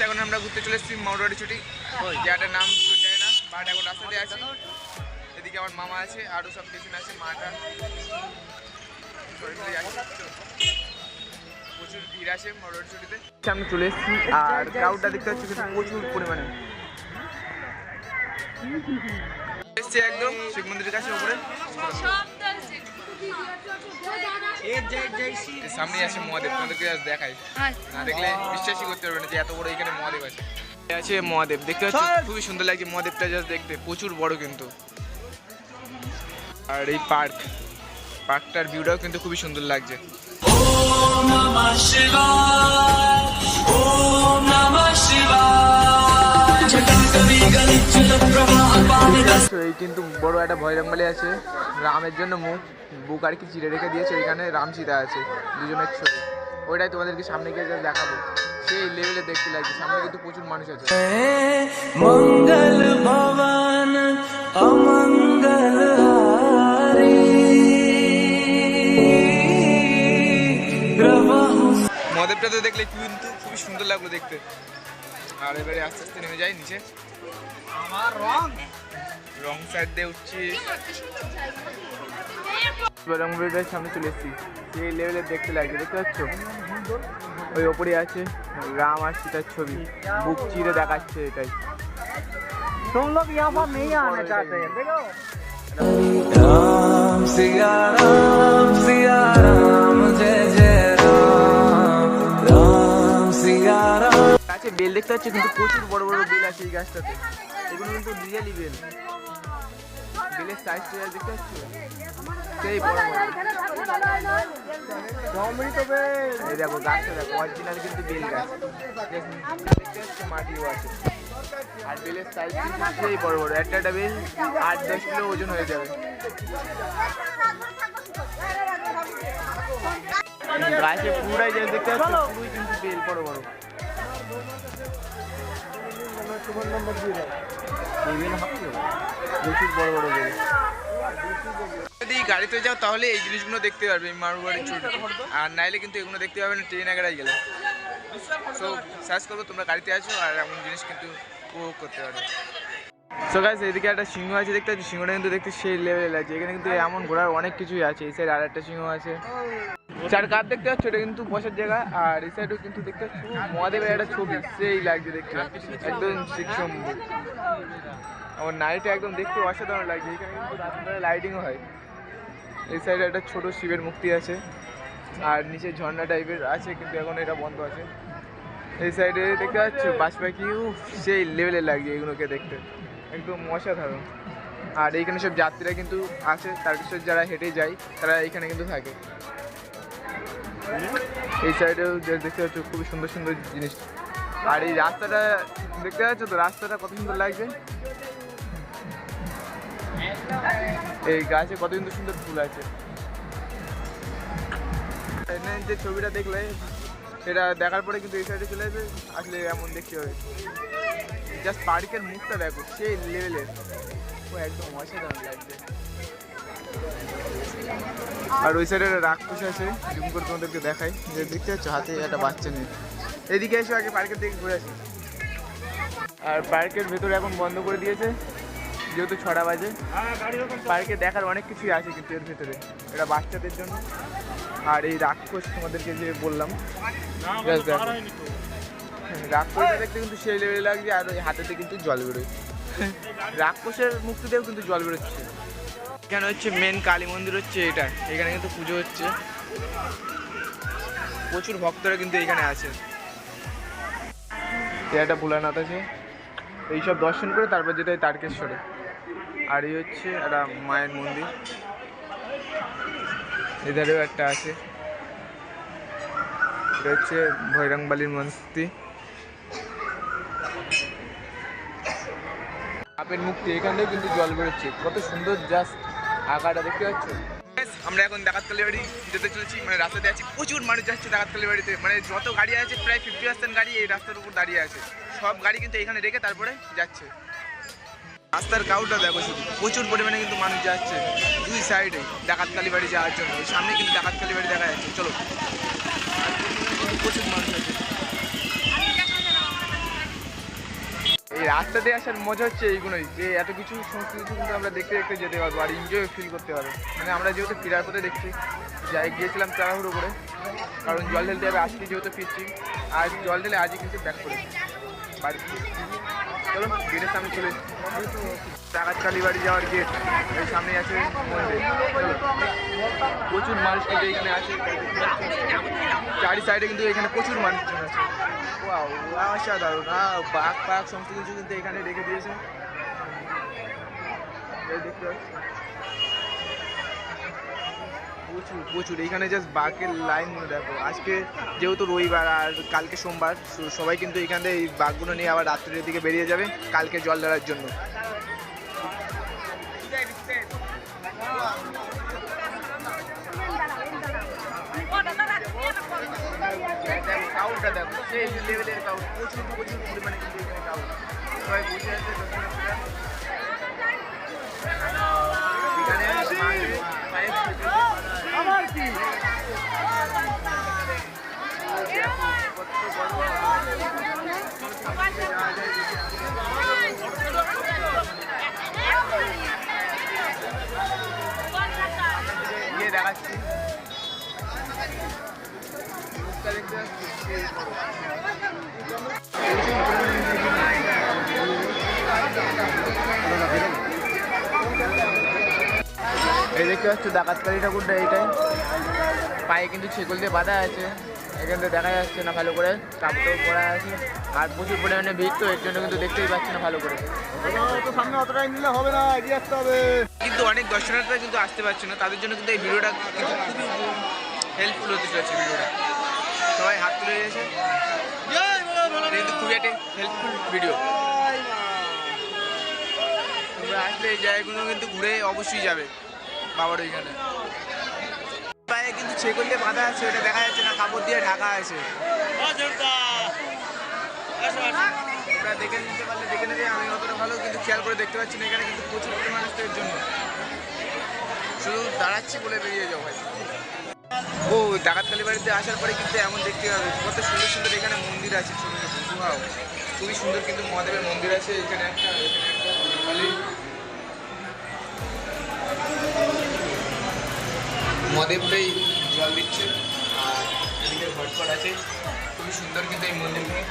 এখন আমরা ঘুরতে চলে এসেছি মাউরাটি ছুটি, জায়গাটার নাম জানি না, বাট এখন রাস্তাতে আছি। এদিকে আমার মামা আছে, আরও সব পেছনে আছে, মাটা প্রচুর ভিড় আছে মাউরাটি ছুটিতে। আমি চলে এসেছি আর ক্রাউডটা দেখতে পাচ্ছি কিন্তু প্রচুর পরিমাণে এসছে একদম শিব মন্দিরের কাছে উপরে। সামনে আছে মহাদেব, তোমাদেরকে দেখাই, না দেখলে বিশ্বাসই করতে পারবে না যে এত বড় এখানে মহাদেব আছে। আছে মহাদেব দেখতে পাচ্ছি, খুবই সুন্দর লাগছে মহাদেবটা, জাস্ট দেখতে প্রচুর বড় কিন্তু। আর এই পার্কটার ভিউটাও কিন্তু খুবই সুন্দর লাগছে। এই কিন্তু বড় একটা ভয়রংবালি আছে, রামের জন্য বুক আর কি চিড়ে রেখে দিয়েছে, ওইখানে রাম সীতা আছে দুজনের ছবি, ওইটাই তোমাদেরকে সামনে গিয়ে দেখাবো। সেই লেভেলে দেখতে লাগছে, সামনে কিন্তু প্রচুর মানুষ আছে। মঙ্গল ভবন অমঙ্গল মহাদেবটা তো দেখলে কিন্তু খুবই সুন্দর লাগলো দেখতে। আর এবারে আস্তে আস্তে নেমে যাই নিচে, আমার রং সাইড দিয়ে উঠছি, রংবাড়িটার সামনে চলে এসেছি। সেই লেভেলে দেখতে লাগছে, দেখতে পাচ্ছ ওই ওপরে আছে রাম আর সীতার ছবি, বুক চিরে দেখাচ্ছে এটাই। तुम लोग यहाँ पर नहीं आना चाहते हैं, देखो राम सिया राम जय जय राम राम सिया राम। গাছে বেল দেখতে পাচ্ছ কিন্তু প্রচুর বড় বড় বেল আছে এই গাছটাতে, এগুলো কিন্তু রিয়েলি বেল, বেলের সাইজটা দেখতে পাচ্ছ সেই বড় বড়। এই দেখো গাছটা দেখো, অরিজিনাল কিন্তু বেল গাছ, দেখতে পাচ্ছ মাটিও আছে। আর বেলের সাইজ কিন্তু সেই বড় বড়, একটা বেল 8-10 কিলো ওজন হয়ে যাবে। গাছে পুরাই যায় দেখতে পাচ্ছ, পুরোই কিন্তু বেল বড় বড়। প্রচুর বড় বড় বেল। যদি গাড়িতে যাও তাহলে এই জিনিসগুলো দেখতে পারবে মারুয়াড়ি ছুটি, আর নাইলে কিন্তু এগুলো দেখতে পাবে না ট্রেন আগাড়াই গেলে। সো সার্চ করবো তোমরা গাড়িতে আছো আর এমন জিনিস কিন্তু উপভোগ করতে পারবে। সো গাইস এদিকে একটা সিংহ আছে দেখতে পাচ্ছি, সিংহটা কিন্তু দেখতে সেই লেভেলে লাগছে। এখানে কিন্তু এমন ঘোরার অনেক কিছুই আছে। এই সাইড আর একটা সিংহ আছে, চার কাঠ দেখতে পাচ্ছ, এটা কিন্তু বসার জায়গা। আর এই সাইডেও কিন্তু দেখতে পাচ্ছ মহাদেবের একটা ছবি, সেই লাগছে দেখতে একদম শিবশম্ভু। আমার নাইটে একদম দেখতে অসাধারণ লাগছে। এখানে কিন্তু রাত্রে লাইটিংও হয়। এই সাইডে একটা ছোট শিবের মূর্তি আছে, আর নিচে ঝর্ণা টাইপের আছে কিন্তু এখন এটা বন্ধ আছে। এই সাইডে দেখতে পাচ্ছ বাজ পাখিও সেই লেভেলে লাগছে এগুলোকে দেখতে, একদম অসাধারণ। আর এইখানে সব যাত্রীরা কিন্তু আসে, তারকেশ্বর যারা হেঁটে যায় তারা এইখানে কিন্তু থাকে। এই সাইডেও দেখতে পাচ্ছ খুবই সুন্দর সুন্দর জিনিস। আর এই রাস্তাটা দেখতে পাচ্ছ তো, রাস্তাটা কত সুন্দর লাগছে। এই গাছে কত সুন্দর সুন্দর ফুল আছে। যে ছবিটা দেখলে সেটা দেখার পরে কিন্তু এই সাইডে চলে আসবে, আসলে এমন দেখতে হবে। জাস্ট পার্কের মুখটা দেখো, সেই লেভেলের, ও একদম অসাধারণ লাগছে। আর ওই সাইডে একটা রাক্ষস আছে, জুম করে তোমাদেরকে দেখাই, যে দেখতে পাচ্ছ হাতে একটা বাচ্চা নিয়ে। এদিকে এসে আগে পার্কের দিকে ঘুরে আসি। আর পার্কের ভেতরে এখন বন্ধ করে দিয়েছে যেহেতু 6টা বাজে। পার্কে দেখার অনেক কিছুই আছে কিন্তু এর ভেতরে, এটা বাচ্চাদের জন্য। আর এই রাক্ষস তোমাদেরকে যে বললাম, রাক্ষসটা দেখতে কিন্তু সেই লেভেলে লাগছে। আর ওই হাতেতে কিন্তু জল বেরোয়, রাক্ষসের মুক্তিতেও কিন্তু জল বেরোচ্ছে। এখানে হচ্ছে মেন কালী মন্দির হচ্ছে এটা, এখানে কিন্তু পুজো হচ্ছে, প্রচুর ভক্তরা কিন্তু এখানে আছে। একটা ভোলানাথ আছে, এইসব দর্শন করে তারপর যেতে হয় তারকেশ্বরে। আর এই হচ্ছে একটা মায়ের মন্দির, এধারেও একটা আছে, এটা হচ্ছে ভৈরংবালির মন্দির। সাপের মুক্তি, এখানটাও কিন্তু জল বেরোচ্ছে, কত সুন্দর জাস্ট আঁকাটা দেখতে পাচ্ছ। আমরা এখন ডাকাতকালী বাড়ি যেতে চলেছি, মানে রাস্তাতে আছি, প্রচুর মানুষ যাচ্ছে ডাকাতকালী বাড়িতে। মানে যত গাড়ি আছে প্রায় 50% গাড়ি এই রাস্তার উপর দাঁড়িয়ে আছে, সব গাড়ি কিন্তু এখানে রেখে তারপরে যাচ্ছে। রাস্তার কাউটা দেখো শুধু, প্রচুর পরিমাণে কিন্তু মানুষ যাচ্ছে দুই সাইডে ডাকাতকালী বাড়ি যাওয়ার জন্য। সামনে কিন্তু ডাকাতকালী বাড়ি দেখা যাচ্ছে, চলো। প্রচুর মানুষ আছে, রাস্তাতে আসার মজা হচ্ছে এইগুলোই, যে এত কিছু সমস্ত কিছু কিন্তু আমরা দেখতে দেখতে যেতে পারবো আর এনজয় ফিল করতে পারবো। মানে আমরা যেহেতু ফেরার পথে দেখছি, যাই গিয়েছিলাম তাড়াহুড়ো করে, কারণ জল ঢেলতে হবে, আজকে যেহেতু ফিরছি আর জল ঢেলে আজই কিন্তু ব্যাক করেছি বাড়ি। চলো গেটের সামনে চলে ডাকাত কালীবাড়ি যাওয়ার গেট, এই সামনে আছে মন্দির। প্রচুর মানুষ কিন্তু এখানে আছে, চারি সাইডে কিন্তু এখানে প্রচুর মানুষজন আছে। ওয়াও, অসাধারণ। বাঘ পাক সমস্ত কিছু কিন্তু এখানে রেখে দিয়েছে, দেখতে পাচ্ছি প্রচুর প্রচুর। এখানে জাস্ট বাঘের লাইন দেখো। আজকে যেহেতু রবিবার আর কালকে সোমবার, সবাই কিন্তু এখান থেকে এই বাঘগুলো নিয়ে আবার রাত্রের দিকে বেরিয়ে যাবে কালকে জল ঢালার জন্য। কাউটা দেখো, সেই লেভেলের কাউ, প্রচুর প্রচুর পরিমাণে কিন্তু এখানে কাউ। সবাই বসে আছে আমার কি দেখাচ্ছি দেখতে এই দেখতে পাচ্ছ ডাকাতকালী ঠাকুরটা, এইটাই পায়ে কিন্তু ছেকল দিয়ে বাঁধা আছে, এখান থেকে দেখা যাচ্ছে না ভালো করে, কাপড় পরা আছে আর প্রচুর পরিমাণে ভিড়, তো এর জন্য কিন্তু দেখতেই পাচ্ছি না ভালো করে। সামনে অতটাই নিলে হবে না, এগিয়ে আসতে হবে। কিন্তু অনেক দর্শনার্থীরা কিন্তু আসতে পারছে না, তাদের জন্য কিন্তু এই ভিডিওটা কিন্তু খুবই হেল্পফুল হতে চলেছে। ভিডিওটা সবাই হাত তুলে দিয়েছে, কিন্তু খুবই একটা হেল্পফুল ভিডিও। তোমরা আসলে এই জায়গাগুলো কিন্তু ঘুরে অবশ্যই যাবে বাবার ওইখানে। পায়ে কিন্তু ছেকল দিয়ে বাঁধা আছে, ওটা দেখা যাচ্ছে না, কাপড় দিয়ে ঢাকা আছে। ওরা দেখে নিতে পারলে দেখে নেবে, আমি অতটা ভালো কিন্তু খেয়াল করে দেখতে পাচ্ছি না। এখানে কিন্তু প্রচুর পরিমাণ এর জন্য শুধু দাঁড়াচ্ছি বলে বেরিয়ে যাও ভাই। ও ডাকাতকালী বাড়িতে আসার পরে কিন্তু এমন দেখতে পাবে কত সুন্দর সুন্দর এখানে মন্দির আছে, ছোটো ছোটো। খুবই সুন্দর কিন্তু মহাদেবের মন্দির আছে এখানে একটা। মহাদেবটাই জল দিচ্ছে আর এদিকে ভটকট আছে, খুবই সুন্দর কিন্তু এই মন্দিরগুলো।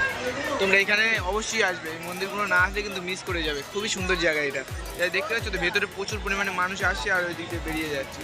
তোমরা এখানে অবশ্যই আসবে, এই মন্দিরগুলো না আসলে কিন্তু মিস করে যাবে। খুবই সুন্দর জায়গা এটা, দেখতে পাচ্ছ তো ভেতরে প্রচুর পরিমাণে মানুষ আসছে আর ওই দিকে বেরিয়ে যাচ্ছে।